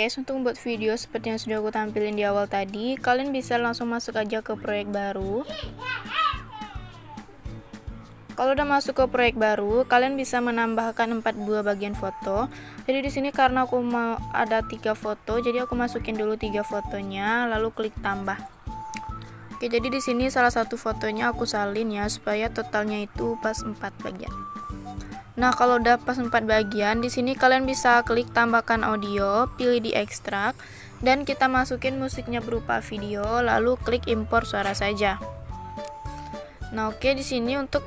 guys, untuk membuat video seperti yang sudah aku tampilin di awal tadi, kalian bisa langsung masuk aja ke proyek baru. Kalau udah masuk ke proyek baru, kalian bisa menambahkan 4 buah bagian foto. Jadi di sini karena aku mau ada 3 foto, jadi aku masukin dulu 3 fotonya, lalu klik tambah. Oke, jadi di sini salah satu fotonya aku salin ya, supaya totalnya itu pas 4 bagian. Nah, kalau udah pas 4 bagian, di sini kalian bisa klik tambahkan audio, pilih di ekstrak, dan kita masukin musiknya berupa video, lalu klik impor suara saja. Nah, oke, di sini untuk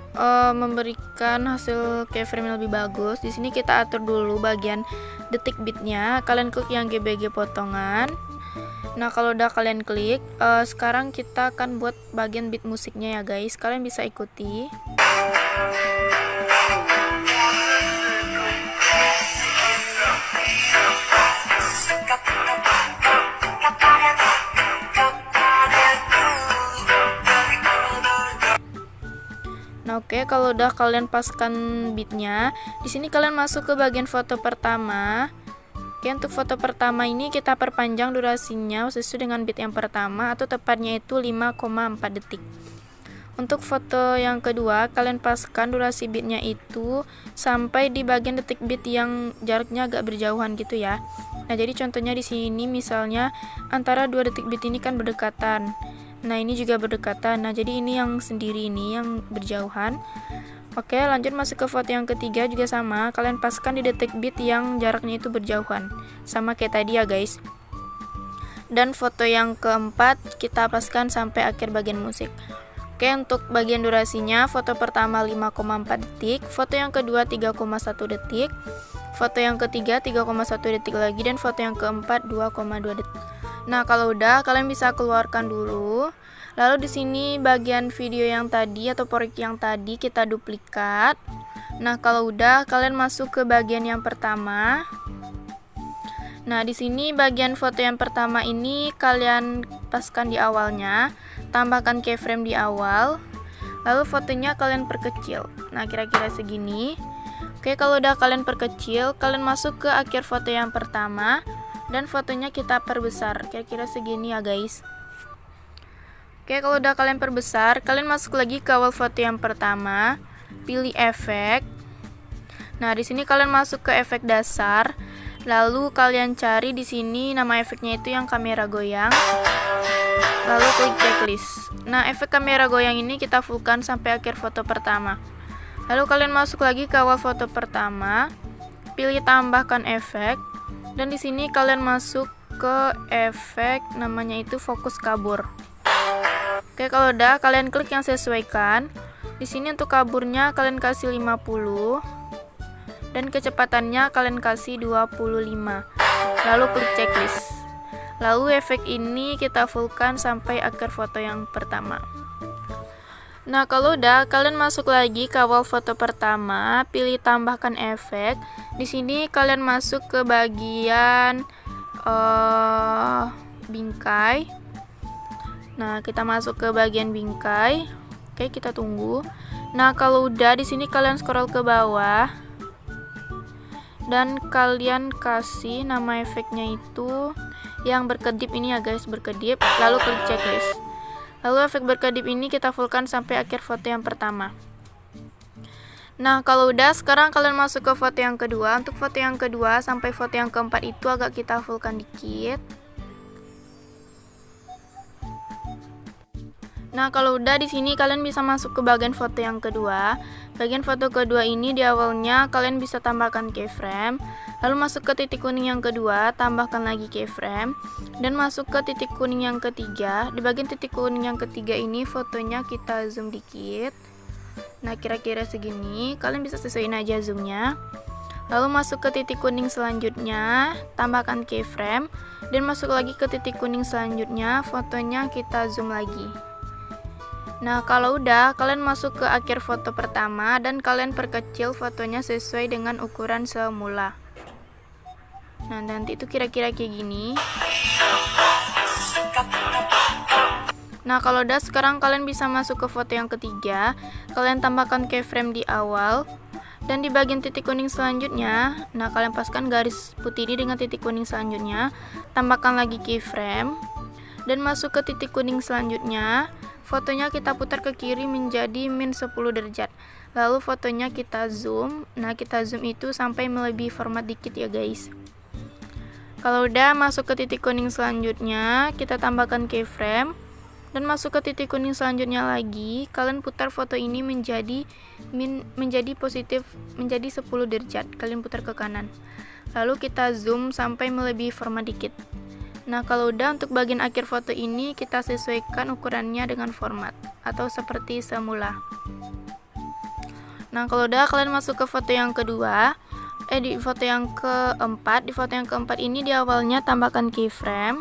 memberikan hasil keyframe yang lebih bagus, di sini kita atur dulu bagian detik bitnya. Kalian klik yang GBG potongan. Nah, kalau udah kalian klik, sekarang kita akan buat bagian bit musiknya ya guys. Kalian bisa ikuti. Nah, oke, kalau udah kalian paskan beatnya, di sini kalian masuk ke bagian foto pertama. Oke, untuk foto pertama ini kita perpanjang durasinya sesuai dengan beat yang pertama, atau tepatnya itu 5,4 detik. Untuk foto yang kedua, kalian paskan durasi beatnya itu sampai di bagian detik beat yang jaraknya agak berjauhan gitu ya. Nah, jadi contohnya di sini misalnya antara 2 detik beat ini kan berdekatan. Nah, ini juga berdekatan. Nah, jadi ini yang sendiri, ini yang berjauhan. Oke, lanjut masuk ke foto yang ketiga juga sama. Kalian paskan di detik beat yang jaraknya itu berjauhan. Sama kayak tadi ya guys. Dan foto yang keempat kita paskan sampai akhir bagian musik. Oke, untuk bagian durasinya, foto pertama 5,4 detik, foto yang kedua 3,1 detik, foto yang ketiga 3,1 detik lagi, dan foto yang keempat 2,2 detik. Nah, kalau udah, kalian bisa keluarkan dulu. Lalu di sini bagian video yang tadi atau proyek yang tadi kita duplikat. Nah, kalau udah, kalian masuk ke bagian yang pertama. Nah, di sini bagian foto yang pertama ini kalian paskan di awalnya, tambahkan keyframe di awal. Lalu fotonya kalian perkecil. Nah, kira-kira segini. Oke, kalau udah kalian perkecil, kalian masuk ke akhir foto yang pertama. Dan fotonya kita perbesar, kira-kira segini ya guys. Oke, kalau udah kalian perbesar, kalian masuk lagi ke awal foto yang pertama, pilih efek. Nah, di sini kalian masuk ke efek dasar, lalu kalian cari di sini nama efeknya itu yang kamera goyang, lalu klik checklist. Nah, efek kamera goyang ini kita fullkan sampai akhir foto pertama. Lalu kalian masuk lagi ke awal foto pertama, pilih tambahkan efek. Dan di sini kalian masuk ke efek namanya itu fokus kabur. Oke, kalau udah kalian klik yang sesuaikan. Di sini untuk kaburnya kalian kasih 50 dan kecepatannya kalian kasih 25. Lalu klik checklist. Lalu efek ini kita fullkan sampai akhir foto yang pertama. Nah, kalau udah kalian masuk lagi ke awal foto pertama, pilih tambahkan efek. Di sini kalian masuk ke bagian bingkai. Nah, kita masuk ke bagian bingkai. Oke, kita tunggu. Nah, kalau udah di sini kalian scroll ke bawah dan kalian kasih nama efeknya itu yang berkedip ini ya guys, berkedip. Lalu klik checklist. Lalu efek berkedip ini kita fullkan sampai akhir foto yang pertama. Nah, kalau udah, sekarang kalian masuk ke foto yang kedua. Untuk foto yang kedua sampai foto yang keempat itu agak kita fullkan dikit. Nah, kalau udah di sini kalian bisa masuk ke bagian foto yang kedua. Bagian foto kedua ini di awalnya kalian bisa tambahkan keyframe. Lalu masuk ke titik kuning yang kedua, tambahkan lagi keyframe. Dan masuk ke titik kuning yang ketiga. Di bagian titik kuning yang ketiga ini fotonya kita zoom dikit. Nah, kira-kira segini. Kalian bisa sesuaiin aja zoomnya. Lalu masuk ke titik kuning selanjutnya, tambahkan keyframe. Dan masuk lagi ke titik kuning selanjutnya, fotonya kita zoom lagi. Nah, kalau udah, kalian masuk ke akhir foto pertama dan kalian perkecil fotonya sesuai dengan ukuran semula. Nah, nanti itu kira-kira kayak gini. Nah, kalau udah, sekarang kalian bisa masuk ke foto yang ketiga. Kalian tambahkan keyframe di awal. Dan di bagian titik kuning selanjutnya, nah kalian paskan garis putih ini dengan titik kuning selanjutnya, tambahkan lagi keyframe, dan masuk ke titik kuning selanjutnya, fotonya kita putar ke kiri menjadi min 10 derajat. Lalu fotonya kita zoom, nah kita zoom itu sampai melebihi format dikit ya guys. Kalau udah masuk ke titik kuning selanjutnya, kita tambahkan keyframe, dan masuk ke titik kuning selanjutnya lagi, kalian putar foto ini menjadi positif menjadi 10 derajat. Kalian putar ke kanan. Lalu kita zoom sampai melebihi format dikit. Nah, kalau udah untuk bagian akhir foto ini kita sesuaikan ukurannya dengan format atau seperti semula. Nah, kalau udah kalian masuk ke foto yang kedua, di foto yang keempat. Di foto yang keempat ini di awalnya tambahkan keyframe.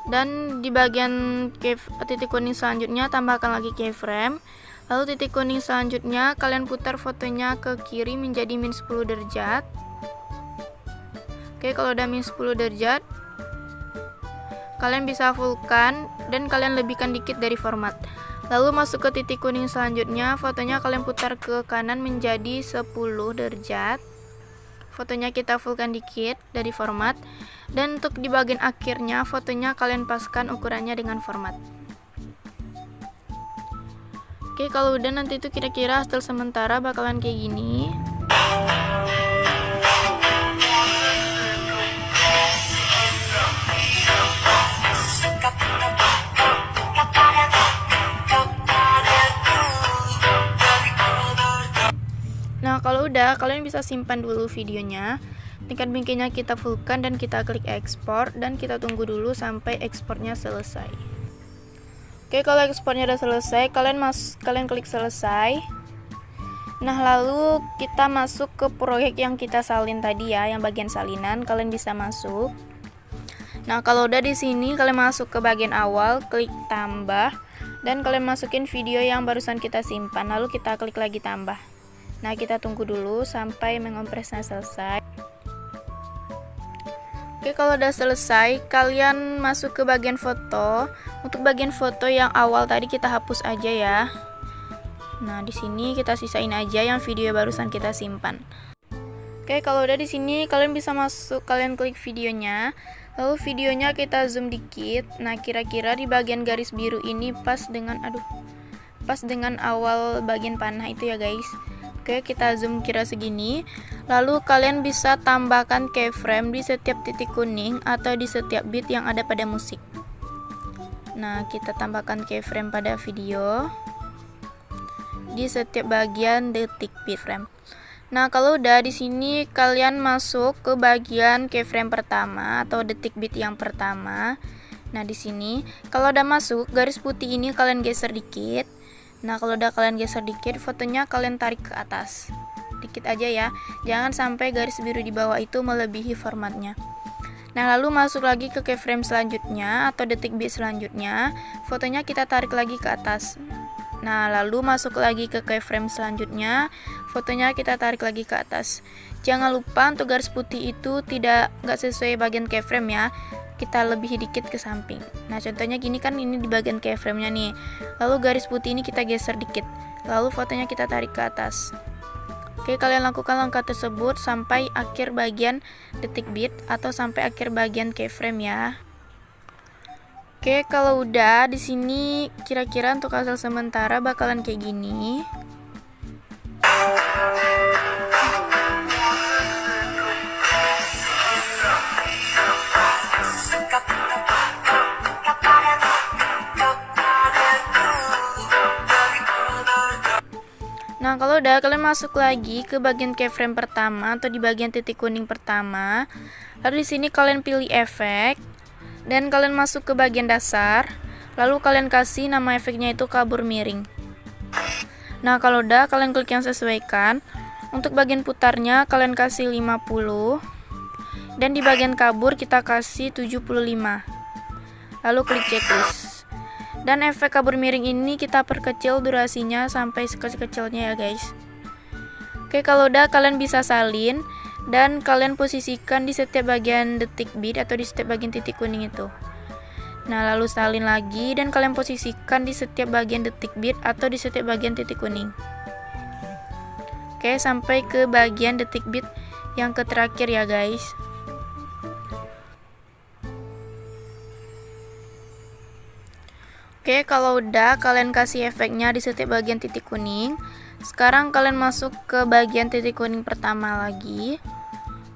Dan di bagian titik kuning selanjutnya tambahkan lagi keyframe. Lalu titik kuning selanjutnya kalian putar fotonya ke kiri menjadi min 10 derajat. Oke, kalau udah min 10 derajat, kalian bisa fullkan dan kalian lebihkan dikit dari format. Lalu masuk ke titik kuning selanjutnya, fotonya kalian putar ke kanan menjadi 10 derajat. Fotonya kita fullkan dikit dari format. Dan untuk di bagian akhirnya, fotonya kalian paskan ukurannya dengan format. Oke, kalau udah nanti itu kira-kira hasil sementara bakalan kayak gini. Nah, kalau udah, kalian bisa simpan dulu videonya. Tingkat bingkainya kita fullkan dan kita klik ekspor, dan kita tunggu dulu sampai ekspornya selesai. Oke, kalau ekspornya udah selesai, kalian klik selesai. Nah, lalu kita masuk ke proyek yang kita salin tadi ya, yang bagian salinan, kalian bisa masuk. Nah, kalau udah di sini kalian masuk ke bagian awal, klik tambah, dan kalian masukin video yang barusan kita simpan, lalu kita klik lagi tambah. Nah, kita tunggu dulu sampai mengompresnya selesai. Oke, kalau udah selesai, kalian masuk ke bagian foto. Untuk bagian foto yang awal tadi kita hapus aja ya. Nah, di sini kita sisain aja yang video barusan kita simpan. Oke, kalau udah di sini kalian bisa masuk, kalian klik videonya. Lalu videonya kita zoom dikit. Nah, kira-kira di bagian garis biru ini pas dengan awal bagian panah itu ya guys. Oke, kita zoom kira segini. Lalu kalian bisa tambahkan keyframe di setiap titik kuning atau di setiap bit yang ada pada musik. Nah, kita tambahkan keyframe pada video di setiap bagian detik bit frame. Nah, kalau udah di sini kalian masuk ke bagian keyframe pertama atau detik bit yang pertama. Nah, di sini kalau udah masuk garis putih ini kalian geser dikit. Nah, kalau udah kalian geser dikit, fotonya kalian tarik ke atas. Dikit aja ya. Jangan sampai garis biru di bawah itu melebihi formatnya. Nah, lalu masuk lagi ke keyframe selanjutnya atau detik bit selanjutnya. Fotonya kita tarik lagi ke atas. Nah, lalu masuk lagi ke keyframe selanjutnya. Fotonya kita tarik lagi ke atas. Jangan lupa untuk garis putih itu nggak sesuai bagian keyframe ya. Kita lebih dikit ke samping. Nah, contohnya gini kan, ini di bagian keyframe-nya nih. Lalu garis putih ini kita geser dikit. Lalu fotonya kita tarik ke atas. Oke, kalian lakukan langkah tersebut sampai akhir bagian detik bit atau sampai akhir bagian keyframe ya. Oke, kalau udah di sini kira-kira untuk hasil sementara bakalan kayak gini. Nah, kalau udah kalian masuk lagi ke bagian keyframe pertama atau di bagian titik kuning pertama. Lalu di sini kalian pilih efek dan kalian masuk ke bagian dasar. Lalu kalian kasih nama efeknya itu kabur miring. Nah, kalau udah kalian klik yang sesuaikan. Untuk bagian putarnya kalian kasih 50. Dan di bagian kabur kita kasih 75. Lalu klik checklist. Dan efek kabur miring ini kita perkecil durasinya sampai sekecil-kecilnya ya guys. Oke, kalau udah kalian bisa salin dan kalian posisikan di setiap bagian detik bit atau di setiap bagian titik kuning itu. Nah, lalu salin lagi dan kalian posisikan di setiap bagian detik bit atau di setiap bagian titik kuning. Oke, Oke, sampai ke bagian detik bit yang terakhir ya guys. Oke, kalau udah kalian kasih efeknya di setiap bagian titik kuning. Sekarang kalian masuk ke bagian titik kuning pertama lagi.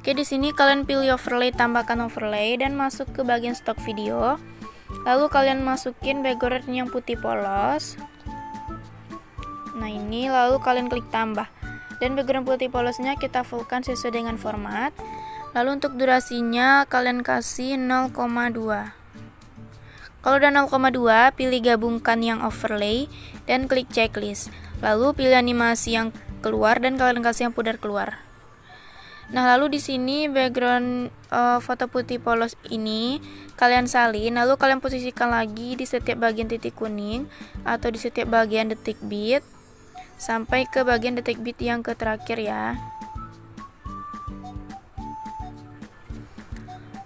Oke, di sini kalian pilih overlay, tambahkan overlay dan masuk ke bagian stock video. Lalu kalian masukin background yang putih polos. Nah, ini lalu kalian klik tambah. Dan background putih polosnya kita fullkan sesuai dengan format. Lalu untuk durasinya kalian kasih 0,2. Kalau udah 0,2, pilih gabungkan yang overlay dan klik checklist. Lalu pilih animasi yang keluar dan kalian kasih yang pudar keluar. Nah, lalu di sini background foto putih polos ini kalian salin, lalu kalian posisikan lagi di setiap bagian titik kuning atau di setiap bagian detik bit sampai ke bagian detik bit yang terakhir ya.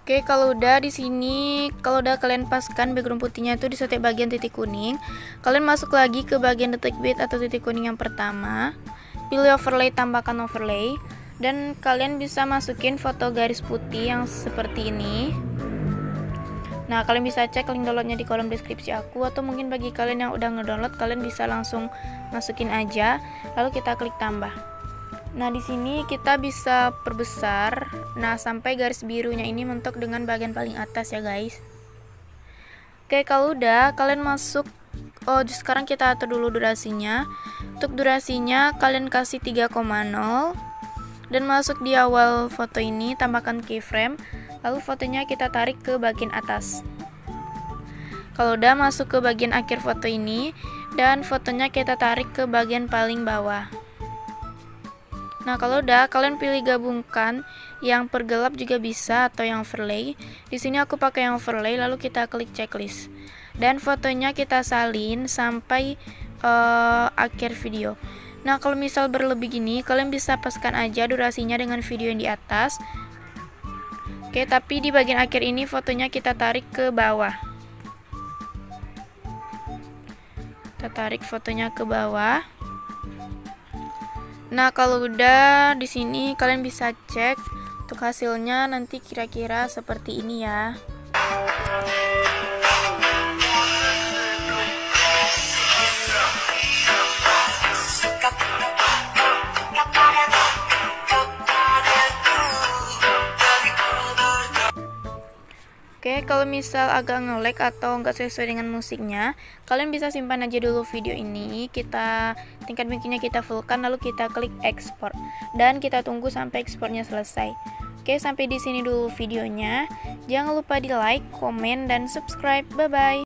Oke, kalau udah di sini, kalau udah kalian paskan background putihnya itu di setiap bagian titik kuning, kalian masuk lagi ke bagian detik bit atau titik kuning yang pertama. Pilih overlay, tambahkan overlay, dan kalian bisa masukin foto garis putih yang seperti ini. Nah, kalian bisa cek link downloadnya di kolom deskripsi aku, atau mungkin bagi kalian yang udah ngedownload, kalian bisa langsung masukin aja, lalu kita klik tambah. Nah, di sini kita bisa perbesar. Nah, sampai garis birunya ini mentok dengan bagian paling atas ya, guys. Oke, kalau udah kalian masuk, sekarang kita atur dulu durasinya. Untuk durasinya kalian kasih 3,0 dan masuk di awal foto ini, tambahkan keyframe. Lalu fotonya kita tarik ke bagian atas. Kalau udah masuk ke bagian akhir foto ini dan fotonya kita tarik ke bagian paling bawah. Nah, kalau udah kalian pilih gabungkan yang pergelap juga bisa atau yang overlay. Di sini aku pakai yang overlay, lalu kita klik checklist. Dan fotonya kita salin sampai akhir video. Nah, kalau misal berlebih gini, kalian bisa paskan aja durasinya dengan video yang di atas. Oke, tapi di bagian akhir ini fotonya kita tarik ke bawah. Kita tarik fotonya ke bawah. Nah, kalau udah di sini kalian bisa cek untuk hasilnya nanti kira-kira seperti ini ya. Oke, kalau misal agak nge-lag atau nggak sesuai dengan musiknya, kalian bisa simpan aja dulu video ini. Kita tingkat bikinnya kita fullkan, lalu kita klik ekspor dan kita tunggu sampai ekspornya selesai. Oke, sampai di sini dulu videonya. Jangan lupa di like, komen, dan subscribe. Bye bye.